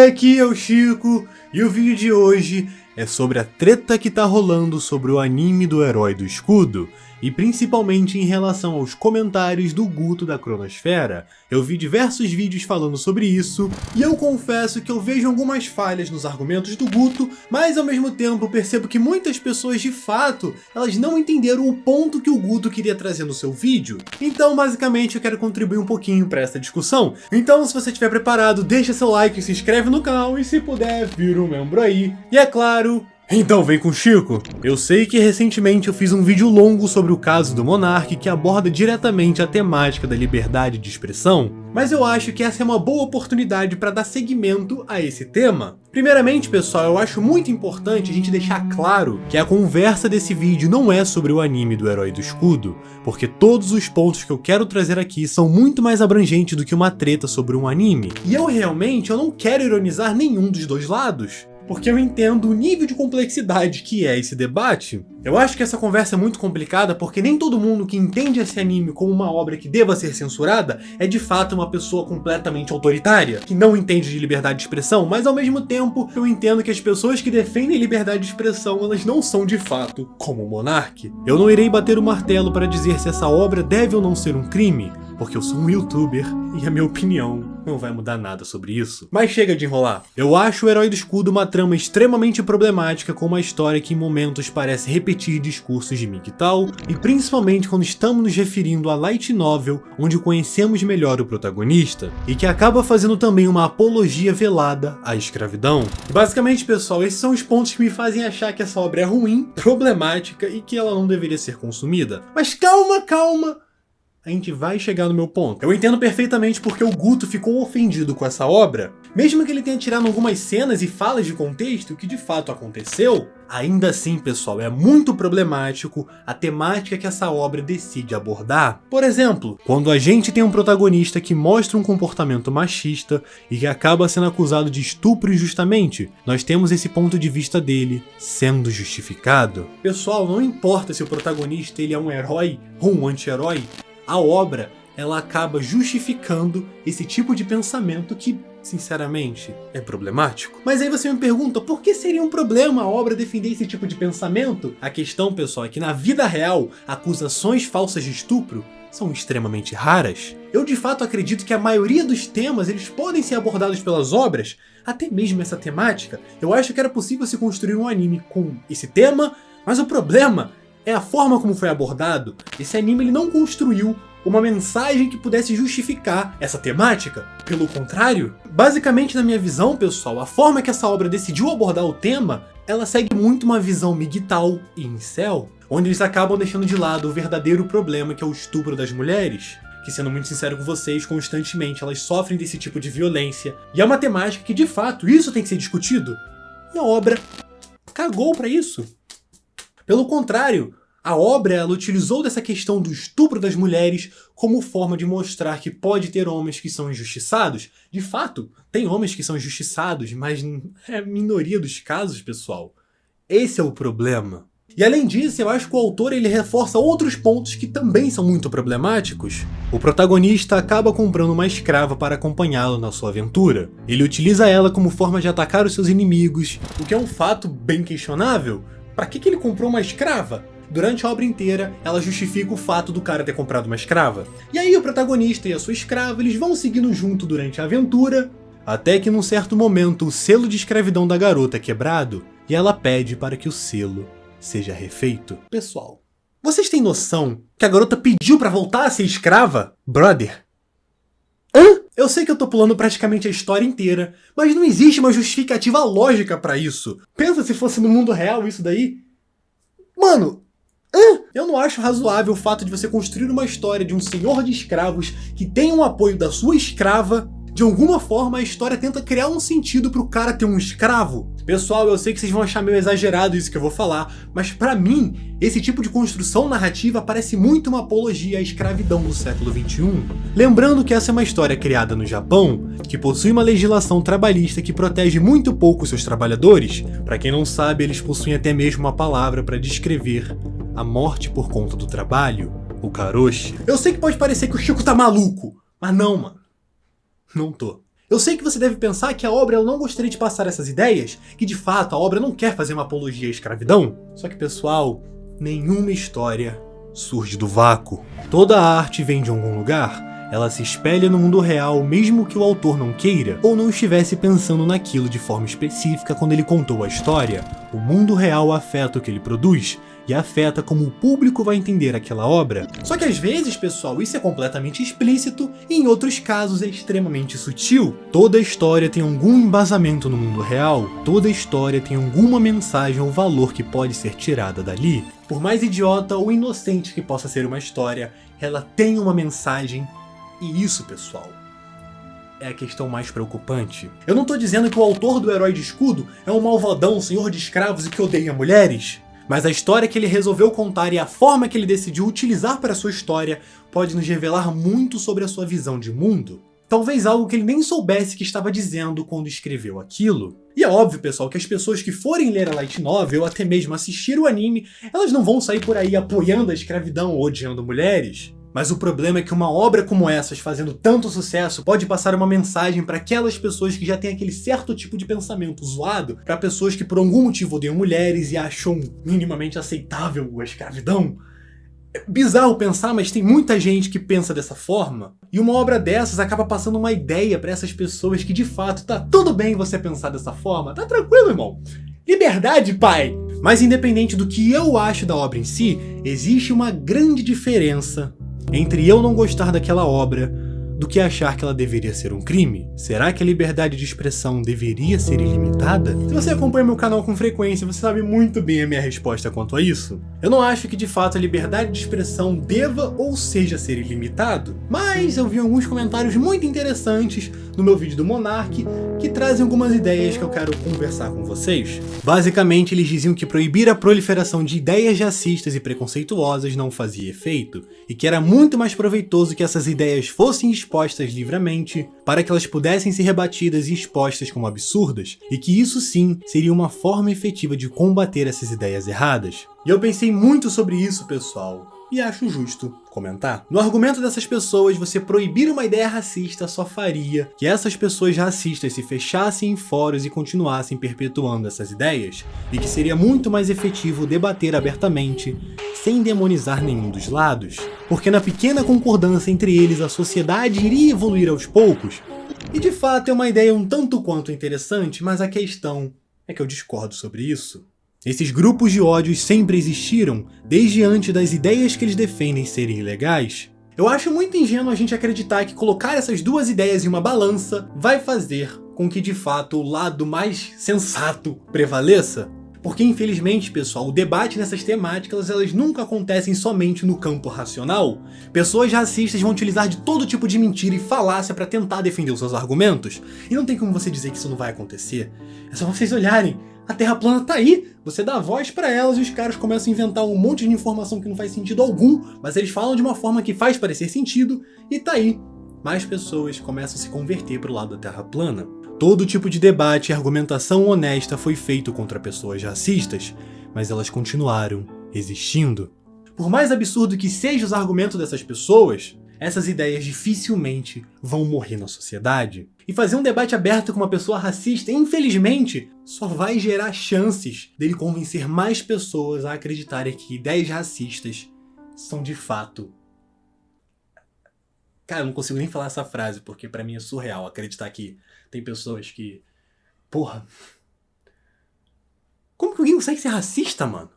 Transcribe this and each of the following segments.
aqui é o Chico, e o vídeo de hoje é sobre a treta que tá rolando sobre o anime do Herói do Escudo, e principalmente em relação aos comentários do Guto da Cronosfera. Eu vi diversos vídeos falando sobre isso, e eu confesso que eu vejo algumas falhas nos argumentos do Guto, mas ao mesmo tempo eu percebo que muitas pessoas de fato, elas não entenderam o ponto que o Guto queria trazer no seu vídeo. Então basicamente eu quero contribuir um pouquinho para essa discussão. Então se você estiver preparado, deixa seu like, se inscreve no canal e se puder, vira um membro aí. E é claro, então vem com o Chico! Eu sei que recentemente eu fiz um vídeo longo sobre o caso do Monark que aborda diretamente a temática da liberdade de expressão, mas eu acho que essa é uma boa oportunidade para dar seguimento a esse tema. Primeiramente, pessoal, eu acho muito importante a gente deixar claro que a conversa desse vídeo não é sobre o anime do Herói do Escudo, porque todos os pontos que eu quero trazer aqui são muito mais abrangentes do que uma treta sobre um anime. E eu não quero ironizar nenhum dos dois lados, porque eu entendo o nível de complexidade que é esse debate. Eu acho que essa conversa é muito complicada porque nem todo mundo que entende esse anime como uma obra que deva ser censurada é de fato uma pessoa completamente autoritária, que não entende de liberdade de expressão, mas ao mesmo tempo eu entendo que as pessoas que defendem liberdade de expressão, elas não são de fato como o Monark. Eu não irei bater o martelo para dizer se essa obra deve ou não ser um crime, porque eu sou um youtuber e a minha opinião não vai mudar nada sobre isso. Mas chega de enrolar. Eu acho o Herói do Escudo uma trama extremamente problemática, com uma história que em momentos parece repetir discursos de MGTOW, e principalmente quando estamos nos referindo a light novel, onde conhecemos melhor o protagonista, e que acaba fazendo também uma apologia velada à escravidão. E basicamente, pessoal, esses são os pontos que me fazem achar que essa obra é ruim, problemática e que ela não deveria ser consumida. Mas calma! A gente vai chegar no meu ponto. Eu entendo perfeitamente porque o Guto ficou ofendido com essa obra. Mesmo que ele tenha tirado algumas cenas e falas de contexto, que de fato aconteceu, ainda assim, pessoal, é muito problemático a temática que essa obra decide abordar. Por exemplo, quando a gente tem um protagonista que mostra um comportamento machista e que acaba sendo acusado de estupro injustamente, nós temos esse ponto de vista dele sendo justificado. Pessoal, não importa se o protagonista ele é um herói ou um anti-herói, a obra, ela acaba justificando esse tipo de pensamento que, sinceramente, é problemático. Mas aí você me pergunta, por que seria um problema a obra defender esse tipo de pensamento? A questão, pessoal, é que na vida real, acusações falsas de estupro são extremamente raras. Eu de fato acredito que a maioria dos temas eles podem ser abordados pelas obras, até mesmo essa temática. Eu acho que era possível se construir um anime com esse tema, mas o problema é a forma como foi abordado. Esse anime ele não construiu uma mensagem que pudesse justificar essa temática. Pelo contrário, basicamente na minha visão, pessoal, a forma que essa obra decidiu abordar o tema, ela segue muito uma visão MGTOW e incel, onde eles acabam deixando de lado o verdadeiro problema que é o estupro das mulheres, que, sendo muito sincero com vocês, constantemente elas sofrem desse tipo de violência, e é uma temática que de fato isso tem que ser discutido, e a obra cagou pra isso. Pelo contrário, a obra ela utilizou dessa questão do estupro das mulheres como forma de mostrar que pode ter homens que são injustiçados. De fato, tem homens que são injustiçados, mas é a minoria dos casos, pessoal. Esse é o problema. E além disso, eu acho que o autor ele reforça outros pontos que também são muito problemáticos. O protagonista acaba comprando uma escrava para acompanhá-lo na sua aventura. Ele utiliza ela como forma de atacar os seus inimigos, o que é um fato bem questionável. Pra que ele comprou uma escrava? Durante a obra inteira, ela justifica o fato do cara ter comprado uma escrava. E aí o protagonista e a sua escrava, eles vão seguindo junto durante a aventura, até que num certo momento o selo de escravidão da garota é quebrado, e ela pede para que o selo seja refeito. Pessoal, vocês têm noção que a garota pediu pra voltar a ser escrava? Brother. Hã? Eu sei que eu tô pulando praticamente a história inteira, mas não existe uma justificativa lógica pra isso. Pensa se fosse no mundo real isso daí. Mano, eu não acho razoável o fato de você construir uma história de um senhor de escravos que tem o apoio da sua escrava. De alguma forma a história tenta criar um sentido pro cara ter um escravo. Pessoal, eu sei que vocês vão achar meio exagerado isso que eu vou falar, mas pra mim, esse tipo de construção narrativa parece muito uma apologia à escravidão do século XXI. Lembrando que essa é uma história criada no Japão, que possui uma legislação trabalhista que protege muito pouco seus trabalhadores. Pra quem não sabe, eles possuem até mesmo uma palavra pra descrever a morte por conta do trabalho, o karoshi. Eu sei que pode parecer que o Chico tá maluco, mas não, mano. Não tô. Eu sei que você deve pensar que a obra ela não gostaria de passar essas ideias, que de fato a obra não quer fazer uma apologia à escravidão. Só que, pessoal, nenhuma história surge do vácuo. Toda a arte vem de algum lugar. Ela se espelha no mundo real mesmo que o autor não queira ou não estivesse pensando naquilo de forma específica quando ele contou a história. O mundo real afeta o que ele produz e afeta como o público vai entender aquela obra. Só que às vezes, pessoal, isso é completamente explícito e em outros casos é extremamente sutil. Toda história tem algum embasamento no mundo real, toda história tem alguma mensagem ou valor que pode ser tirada dali. Por mais idiota ou inocente que possa ser uma história, ela tem uma mensagem. E isso, pessoal, é a questão mais preocupante. Eu não tô dizendo que o autor do Herói de Escudo é um malvadão, senhor de escravos e que odeia mulheres. Mas a história que ele resolveu contar e a forma que ele decidiu utilizar para sua história pode nos revelar muito sobre a sua visão de mundo. Talvez algo que ele nem soubesse que estava dizendo quando escreveu aquilo. E é óbvio, pessoal, que as pessoas que forem ler a light novel ou até mesmo assistir o anime, elas não vão sair por aí apoiando a escravidão ou odiando mulheres. Mas o problema é que uma obra como essas, fazendo tanto sucesso, pode passar uma mensagem para aquelas pessoas que já têm aquele certo tipo de pensamento zoado, para pessoas que por algum motivo odeiam mulheres e acham minimamente aceitável a escravidão. É bizarro pensar, mas tem muita gente que pensa dessa forma. E uma obra dessas acaba passando uma ideia para essas pessoas que de fato tá tudo bem você pensar dessa forma, tá tranquilo, irmão. Liberdade, pai! Mas independente do que eu acho da obra em si, existe uma grande diferença entre eu não gostar daquela obra do que achar que ela deveria ser um crime. Será que a liberdade de expressão deveria ser ilimitada? Se você acompanha meu canal com frequência, você sabe muito bem a minha resposta quanto a isso. Eu não acho que de fato a liberdade de expressão deva ou seja ser ilimitado, mas eu vi alguns comentários muito interessantes no meu vídeo do Monark que trazem algumas ideias que eu quero conversar com vocês. Basicamente, eles diziam que proibir a proliferação de ideias racistas e preconceituosas não fazia efeito, e que era muito mais proveitoso que essas ideias fossem expostas livremente, para que elas pudessem ser rebatidas e expostas como absurdas, e que isso sim seria uma forma efetiva de combater essas ideias erradas. E eu pensei muito sobre isso, pessoal, e acho justo comentar. No argumento dessas pessoas, você proibir uma ideia racista só faria que essas pessoas racistas se fechassem em fóruns e continuassem perpetuando essas ideias, e que seria muito mais efetivo debater abertamente, sem demonizar nenhum dos lados, porque na pequena concordância entre eles a sociedade iria evoluir aos poucos. E de fato é uma ideia um tanto quanto interessante, mas a questão é que eu discordo sobre isso. Esses grupos de ódio sempre existiram, desde antes das ideias que eles defendem serem ilegais. Eu acho muito ingênuo a gente acreditar que colocar essas duas ideias em uma balança vai fazer com que de fato o lado mais sensato prevaleça. Porque infelizmente, pessoal, o debate nessas temáticas elas nunca acontecem somente no campo racional. Pessoas racistas vão utilizar de todo tipo de mentira e falácia para tentar defender os seus argumentos. E não tem como você dizer que isso não vai acontecer. É só vocês olharem. A Terra plana tá aí, você dá voz pra elas e os caras começam a inventar um monte de informação que não faz sentido algum, mas eles falam de uma forma que faz parecer sentido, e tá aí. Mais pessoas começam a se converter pro lado da Terra plana. Todo tipo de debate e argumentação honesta foi feito contra pessoas racistas, mas elas continuaram existindo. Por mais absurdo que sejam os argumentos dessas pessoas, essas ideias dificilmente vão morrer na sociedade. E fazer um debate aberto com uma pessoa racista, infelizmente, só vai gerar chances dele convencer mais pessoas a acreditarem que ideias racistas são de fato... Cara, eu não consigo nem falar essa frase, porque pra mim é surreal acreditar que tem pessoas que... Porra... Como que alguém consegue ser racista, mano?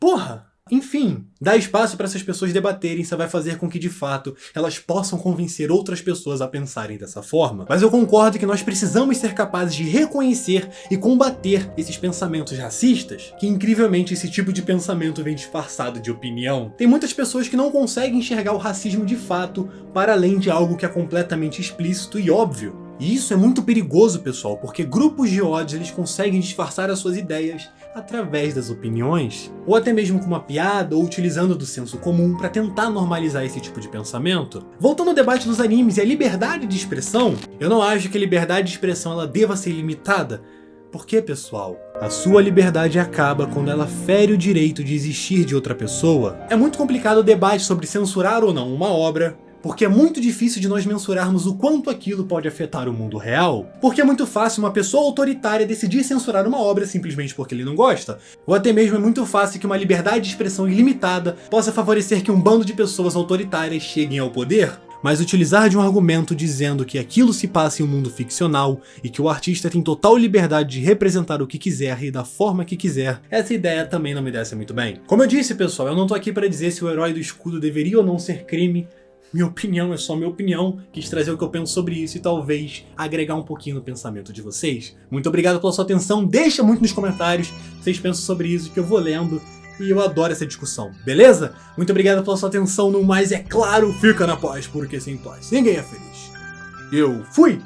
Porra! Enfim, dar espaço para essas pessoas debaterem só vai fazer com que, de fato, elas possam convencer outras pessoas a pensarem dessa forma. Mas eu concordo que nós precisamos ser capazes de reconhecer e combater esses pensamentos racistas, que incrivelmente esse tipo de pensamento vem disfarçado de opinião. Tem muitas pessoas que não conseguem enxergar o racismo de fato, para além de algo que é completamente explícito e óbvio. E isso é muito perigoso, pessoal, porque grupos de ódio eles conseguem disfarçar as suas ideias através das opiniões, ou até mesmo com uma piada, ou utilizando do senso comum para tentar normalizar esse tipo de pensamento. Voltando ao debate dos animes e a liberdade de expressão, eu não acho que a liberdade de expressão ela deva ser limitada. Porque, pessoal, a sua liberdade acaba quando ela fere o direito de existir de outra pessoa. É muito complicado o debate sobre censurar ou não uma obra, porque é muito difícil de nós mensurarmos o quanto aquilo pode afetar o mundo real. Porque é muito fácil uma pessoa autoritária decidir censurar uma obra simplesmente porque ele não gosta, ou até mesmo é muito fácil que uma liberdade de expressão ilimitada possa favorecer que um bando de pessoas autoritárias cheguem ao poder. Mas utilizar de um argumento dizendo que aquilo se passa em um mundo ficcional e que o artista tem total liberdade de representar o que quiser e da forma que quiser, essa ideia também não me desce muito bem. Como eu disse, pessoal, eu não tô aqui para dizer se o herói do escudo deveria ou não ser crime. Minha opinião é só minha opinião, quis trazer o que eu penso sobre isso e talvez agregar um pouquinho no pensamento de vocês. Muito obrigado pela sua atenção, deixa muito nos comentários o que vocês pensam sobre isso, que eu vou lendo. E eu adoro essa discussão, beleza? Muito obrigado pela sua atenção, no mais é claro, fica na paz, porque sem paz ninguém é feliz. Eu fui!